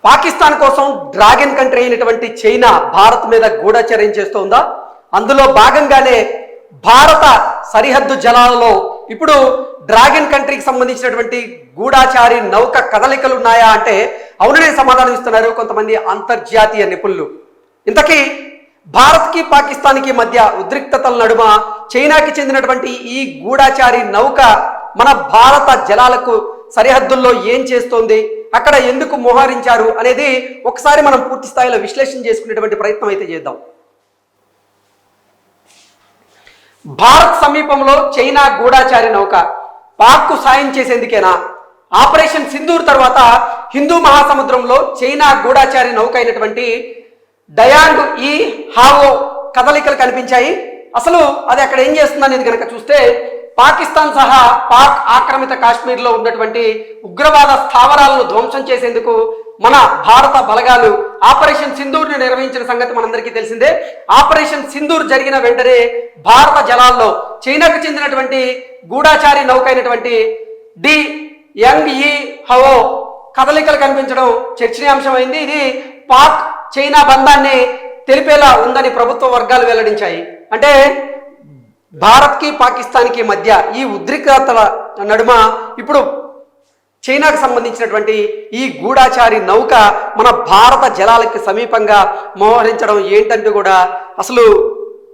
పాకిస్తాన్ కోసం dragon country అయినటువంటి China Bharat మీద గూఢచర్యం చేస్తోందా? అందులో భాగంగానే భారత సరిహద్దు జలాలలో ఇప్పుడు డ్రాగన్ కంట్రీకి సంబంధించినటువంటి గూఢాచారి నౌక కదలికలు ఉన్నాయా అంటే అవుననే సమాధానం ఇస్తున్నారు కొంతమంది అంతర్జాతీయ నిపుణులు. ఇంతకీ భారత్కి పాకిస్తాన్కి మధ్య ఉద్రిక్తతల నడుమ చైనాకి చెందినటువంటి ఈ గూఢాచారి నౌక మన భారత జలాలకు సరిహద్దుల్లో ఏం చేస్తోంది, అక్కడ ఎందుకు మోహరించారు అనేది ఒకసారి మనం పూర్తి స్థాయిలో విశ్లేషణ చేసుకునేటువంటి ప్రయత్నం అయితే చేద్దాం. భారత్ సమీపంలో చైనా గూఢాచారి నౌక పాక్కు సాయం చేసేందుకేనా? ఆపరేషన్ సింధూర్ తర్వాత హిందూ మహాసముద్రంలో చైనా గూఢాచారి నౌక అయినటువంటి డయాంగ్ ఈ హావో కదలికలు కనిపించాయి. అసలు అది అక్కడ ఏం చేస్తుంది అనేది కనుక చూస్తే పాకిస్తాన్ సహా పాక్ ఆక్రమిత కాశ్మీర్లో ఉన్నటువంటి ఉగ్రవాద స్థావరాలను ధ్వంసం చేసేందుకు మన భారత బలగాలు ఆపరేషన్ సింధూర్ని నిర్వహించిన సంగతి మనందరికీ తెలిసిందే. ఆపరేషన్ సింధూర్ జరిగిన వెంటనే భారత జలాల్లో చైనాకు చెందినటువంటి గూఢాచారి నౌక అయినటువంటి డి యంగ్ ఈ హవో కదలికలు కనిపించడం చర్చనీయాంశమైంది. ఇది పాక్ చైనా బంధాన్ని తెలిపేలా ఉందని ప్రభుత్వ వర్గాలు వెల్లడించాయి. అంటే భారత్కి పాకిస్తాన్కి మధ్య ఈ ఉద్రిక్తతల నడుమ ఇప్పుడు చైనాకు సంబంధించినటువంటి ఈ గూఢాచారి నౌక మన భారత జలాలకి సమీపంగా మోహరించడం ఏంటంటూ కూడా అసలు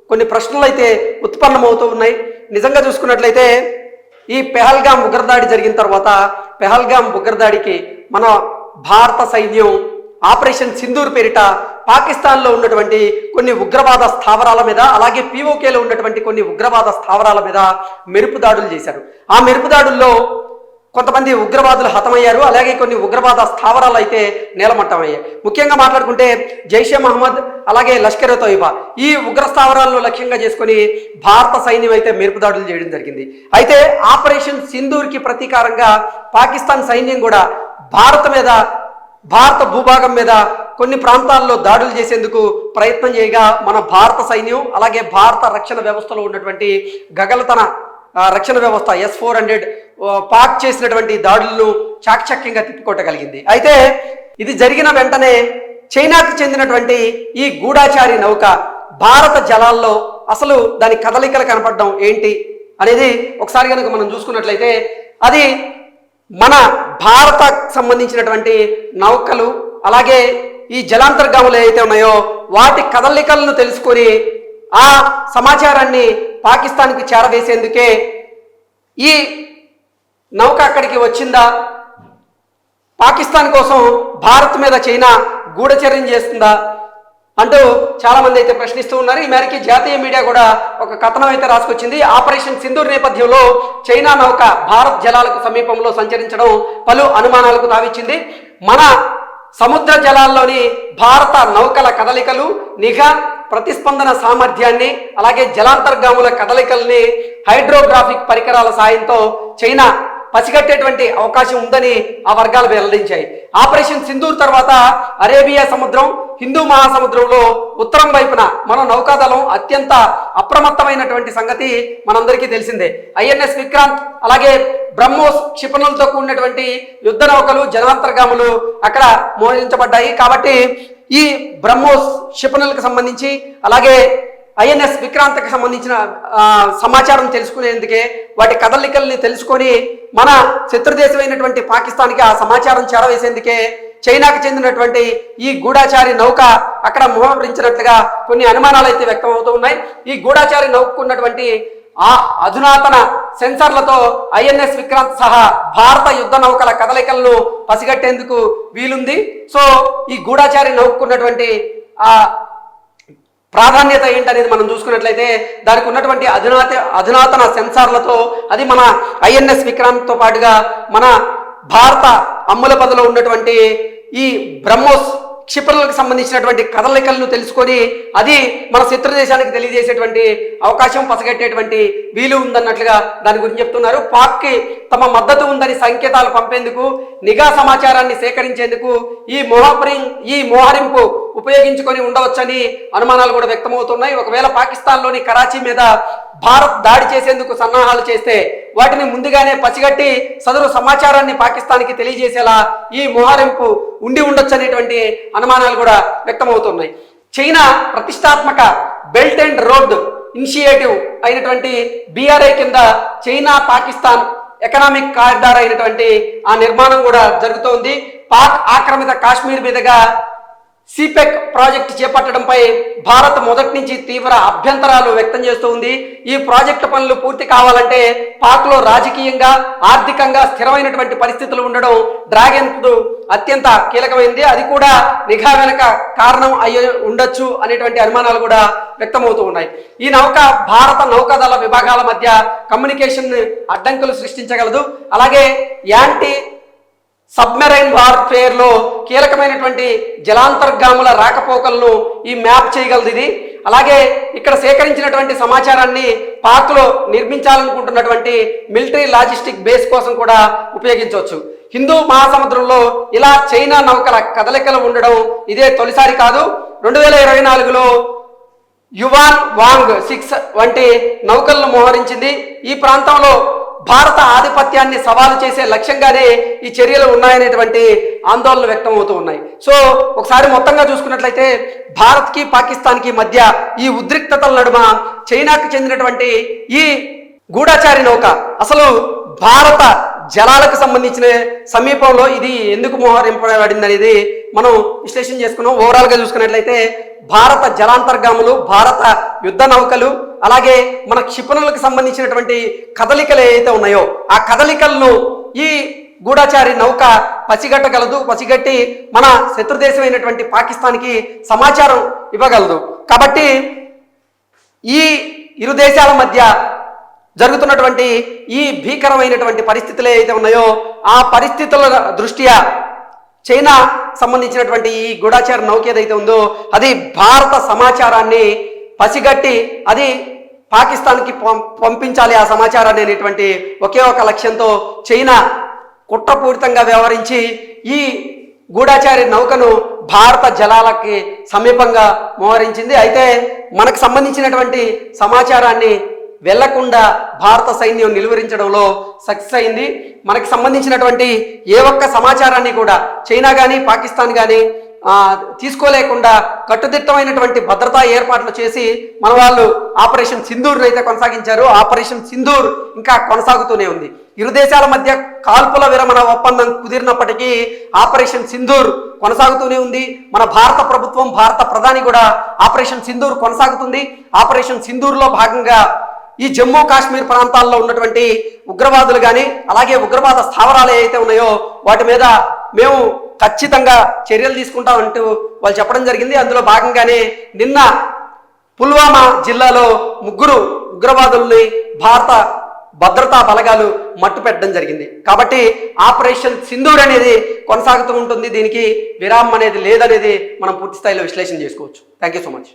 కొన్ని ప్రశ్నలు అయితే ఉత్పన్నమవుతూ ఉన్నాయి. నిజంగా చూసుకున్నట్లయితే ఈ పెహల్గాం ఉగ్రదాడి జరిగిన తర్వాత పెహల్గాం ఉగ్రదాడికి మన భారత సైన్యం ఆపరేషన్ సింధూర్ పేరిట పాకిస్తాన్లో ఉన్నటువంటి కొన్ని ఉగ్రవాద స్థావరాల మీద అలాగే పీఓకేలో ఉన్నటువంటి కొన్ని ఉగ్రవాద స్థావరాల మీద మెరుపు దాడులు చేశారు. ఆ మెరుపు దాడుల్లో కొంతమంది ఉగ్రవాదులు హతమయ్యారు, అలాగే కొన్ని ఉగ్రవాద స్థావరాలు అయితే నేలమట్టమయ్యాయి. ముఖ్యంగా మాట్లాడుకుంటే జైషే మహమ్మద్ అలాగే లష్కర్ తోయిబా ఈ ఉగ్ర స్థావరాలను లక్ష్యంగా చేసుకొని భారత సైన్యం అయితే మెరుపు దాడులు చేయడం జరిగింది. అయితే ఆపరేషన్ సింధూర్కి ప్రతీకారంగా పాకిస్తాన్ సైన్యం కూడా భారత భూభాగం మీద కొన్ని ప్రాంతాల్లో దాడులు చేసేందుకు ప్రయత్నం చేయగా మన భారత సైన్యం అలాగే భారత రక్షణ వ్యవస్థలో ఉన్నటువంటి గగలతన రక్షణ వ్యవస్థ S-400 పాక్ చేసినటువంటి దాడులను చాకచక్యంగా తిప్పికొట్టగలిగింది. అయితే ఇది జరిగిన వెంటనే చైనాకు చెందినటువంటి ఈ గూఢాచారి నౌక భారత జలాల్లో అసలు దాని కదలికలు కనపడడం ఏంటి అనేది ఒకసారి కనుక మనం చూసుకున్నట్లయితే అది మన భారత సంబంధించినటువంటి నౌకలు అలాగే ఈ జలాంతర్గాములు ఏవైతే ఉన్నాయో వాటి కదలికలను తెలుసుకొని ఆ సమాచారాన్ని పాకిస్తాన్కి చేరవేసేందుకే ఈ నౌక అక్కడికి వచ్చిందా, పాకిస్తాన్ కోసం భారత్ మీద చైనా గూఢచర్యం చేస్తుందా అంటూ చాలా మంది అయితే ప్రశ్నిస్తూ ఉన్నారు. ఈ మేరకు జాతీయ మీడియా కూడా ఒక కథనం అయితే రాసుకొచ్చింది. ఆపరేషన్ సింధూర్ నేపథ్యంలో చైనా నౌక భారత్ జలాలకు సమీపంలో సంచరించడం పలు అనుమానాలకు తావిచ్చింది. మన సముద్ర జలాల్లోని భారత నౌకల కదలికలు, నిఘా, ప్రతిస్పందన సామర్థ్యాన్ని అలాగే జలాంతర్గాముల కదలికల్ని హైడ్రోగ్రాఫిక్ పరికరాల సాయంతో చైనా పసిగట్టేటువంటి అవకాశం ఉందని ఆ వర్గాలు వెల్లడించాయి. ఆపరేషన్ సింధూర్ తర్వాత అరేబియా సముద్రం, హిందూ మహాసముద్రంలో ఉత్తరం వైపున మన నౌకాదళం అత్యంత అప్రమత్తమైనటువంటి సంగతి మనందరికీ తెలిసిందే. INS విక్రాంత్ అలాగే బ్రహ్మోస్ క్షిపణులతో కూడినటువంటి యుద్ధ నౌకలు, జలాంతర్గాములు అక్కడ మోహరించబడ్డాయి. కాబట్టి ఈ బ్రహ్మోస్ క్షిపణులకు సంబంధించి అలాగే INS విక్రాంత్కి సంబంధించిన సమాచారం తెలుసుకునేందుకే వాటి కదలికల్ని తెలుసుకొని మన శత్రుదేశమైనటువంటి పాకిస్తాన్కి ఆ సమాచారం చేరవేసేందుకే చైనాకు చెందినటువంటి ఈ గూఢాచారి నౌక అక్కడ మోహరించినట్లుగా కొన్ని అనుమానాలు అయితే వ్యక్తం అవుతూ ఉన్నాయి. ఈ గూఢాచారి నౌకున్నటువంటి ఆ అధునాతన సెన్సర్లతో INS విక్రాంత్ సహా భారత యుద్ధ నౌకల కదలికలను పసిగట్టేందుకు వీలుంది. సో ఈ గూఢాచారి నౌకున్నటువంటి ఆ ప్రాధాన్యత ఏంటనేది మనం చూసుకున్నట్లయితే దానికి ఉన్నటువంటి అధునాతన సెన్సార్లతో అది మన INS విక్రాంత్తో పాటుగా మన భారత అమ్ముల పదలో ఉన్నటువంటి ఈ బ్రహ్మోస్ క్షిపణులకు సంబంధించినటువంటి కదలికలను తెలుసుకొని అది మన శత్రు దేశానికి తెలియజేసేటువంటి అవకాశం, పసగట్టేటువంటి వీలు ఉందన్నట్లుగా దాని గురించి చెప్తున్నారు. పాక్కి తమ మద్దతు ఉందని సంకేతాలు పంపేందుకు, నిఘా సమాచారాన్ని సేకరించేందుకు ఈ మోహరింపు ఉపయోగించుకొని ఉండవచ్చని అనుమానాలు కూడా వ్యక్తమవుతున్నాయి. ఒకవేళ పాకిస్తాన్లోని కరాచీ మీద భారత్ దాడి చేసేందుకు సన్నాహాలు చేస్తే వాటిని ముందుగానే పసిగట్టి సదరు సమాచారాన్ని పాకిస్తాన్కి తెలియజేసేలా ఈ మోహరింపు ఉండి ఉండొచ్చు అనేటువంటి అనుమానాలు కూడా వ్యక్తమవుతున్నాయి. చైనా ప్రతిష్టాత్మక బెల్ట్ అండ్ రోడ్ ఇనిషియేటివ్ అయినటువంటి BRI కింద చైనా పాకిస్తాన్ ఎకనామిక్ కారిడార్ అయినటువంటి ఆ నిర్మాణం కూడా జరుగుతోంది. పాక్ ఆక్రమిత కాశ్మీర్ మీదుగా సిపెక్ ప్రాజెక్టు చేపట్టడంపై భారత్ మొదటి నుంచి తీవ్ర అభ్యంతరాలు వ్యక్తం చేస్తూ ఉంది. ఈ ప్రాజెక్టు పనులు పూర్తి కావాలంటే పాక్లో రాజకీయంగా ఆర్థికంగా స్థిరమైనటువంటి పరిస్థితులు ఉండడం డ్రాగన్ అత్యంత కీలకమైంది. అది కూడా నిఘా వెనక కారణం అయ్యి ఉండొచ్చు అనేటువంటి అనుమానాలు కూడా వ్యక్తమవుతూ ఉన్నాయి. ఈ నౌక భారత నౌకాదళ విభాగాల మధ్య కమ్యూనికేషన్ అడ్డంకులు సృష్టించగలదు. అలాగే యాంటీ సబ్మెరైన్ వార్ఫేర్ లో కీలకమైనటువంటి జలాంతర్గాముల రాకపోకలను ఈ మ్యాప్ చేయగలదు ఇది. అలాగే ఇక్కడ సేకరించినటువంటి సమాచారాన్ని పాక్లో నిర్మించాలనుకుంటున్నటువంటి మిలిటరీ లాజిస్టిక్ బేస్ కోసం కూడా ఉపయోగించవచ్చు. హిందూ మహాసముద్రంలో ఇలా చైనా నౌకల కదలికలు ఉండడం ఇదే తొలిసారి కాదు. 2024లో యువాన్ వాంగ్ 6 వంటి నౌకలను మోహరించింది. ఈ ప్రాంతంలో భారత ఆధిపత్యాన్ని సవాలు చేసే లక్ష్యంగానే ఈ చర్యలు ఉన్నాయనేటువంటి ఆందోళనలు వ్యక్తం అవుతూ ఉన్నాయి. సో ఒకసారి మొత్తంగా చూసుకున్నట్లయితే భారత్కి పాకిస్తాన్కి మధ్య ఈ ఉద్రిక్తతల నడుమ చైనాకు చెందినటువంటి ఈ గూఢచారి నౌక అసలు భారత జలాలకు సంబంధించిన సమీపంలో ఇది ఎందుకు మోహరింపబడింది అనేది మనం విశ్లేషణ చేసుకున్నాం. ఓవరాల్గా చూసుకున్నట్లయితే భారత జలాంతర్గాములు, భారత యుద్ధ నౌకలు, అలాగే మన క్షిపణులకు సంబంధించినటువంటి కదలికలు ఏవైతే ఉన్నాయో ఆ కదలికలను ఈ గూఢచారి నౌక పసిగట్టగలదు. పసిగట్టి మన శత్రుదేశమైనటువంటి పాకిస్తాన్కి సమాచారం ఇవ్వగలదు. కాబట్టి ఈ ఇరు దేశాల మధ్య జరుగుతున్నటువంటి ఈ భీకరమైనటువంటి పరిస్థితులు ఏవైతే ఉన్నాయో ఆ పరిస్థితుల దృష్ట్యా చైనా సంబంధించినటువంటి ఈ గూఢచార నౌక ఏదైతే ఉందో అది భారత సమాచారాన్ని పసిగట్టి అది పాకిస్తాన్కి పంపించాలి ఆ సమాచారాన్ని అనేటువంటి ఒకే ఒక లక్ష్యంతో చైనా కుట్రపూరితంగా వ్యవహరించి ఈ గూఢచారి నౌకను భారత జలాలకి సమీపంగా మోహరించింది. అయితే మనకు సంబంధించినటువంటి సమాచారాన్ని వెళ్లకుండా భారత సైన్యం నిలువరించడంలో సక్సెస్ అయింది. మనకి సంబంధించినటువంటి ఏ ఒక్క సమాచారాన్ని కూడా చైనా కానీ పాకిస్తాన్ కానీ తీసుకోలేకుండా కట్టుదిట్టమైనటువంటి భద్రతా ఏర్పాట్లు చేసి మన వాళ్ళు ఆపరేషన్ సింధూర్ అయితే కొనసాగించారు. ఆపరేషన్ సింధూర్ ఇంకా కొనసాగుతూనే ఉంది. ఇరు దేశాల మధ్య కాల్పుల విరమణ ఒప్పందం కుదిరినప్పటికీ ఆపరేషన్ సింధూర్ కొనసాగుతూనే ఉంది. మన భారత ప్రభుత్వం, భారత ప్రధాని కూడా ఆపరేషన్ సింధూర్ కొనసాగుతుంది. ఆపరేషన్ సింధూర్లో భాగంగా ఈ జమ్మూ కాశ్మీర్ ప్రాంతాల్లో ఉన్నటువంటి ఉగ్రవాదులు కానీ అలాగే ఉగ్రవాద స్థావరాలు ఏవైతే ఉన్నాయో వాటి మీద మేము ఖచ్చితంగా చర్యలు తీసుకుంటామంటూ వాళ్ళు చెప్పడం జరిగింది. అందులో భాగంగానే నిన్న పుల్వామా జిల్లాలో 3 ఉగ్రవాదుల్ని భారత భద్రతా బలగాలు మట్టు పెట్టడం జరిగింది. కాబట్టి ఆపరేషన్ సింధూర్ అనేది కొనసాగుతూ ఉంటుంది. దీనికి విరామం అనేది లేదనేది మనం పూర్తి స్థాయిలో విశ్లేషణ చేసుకోవచ్చు. Thank you so much.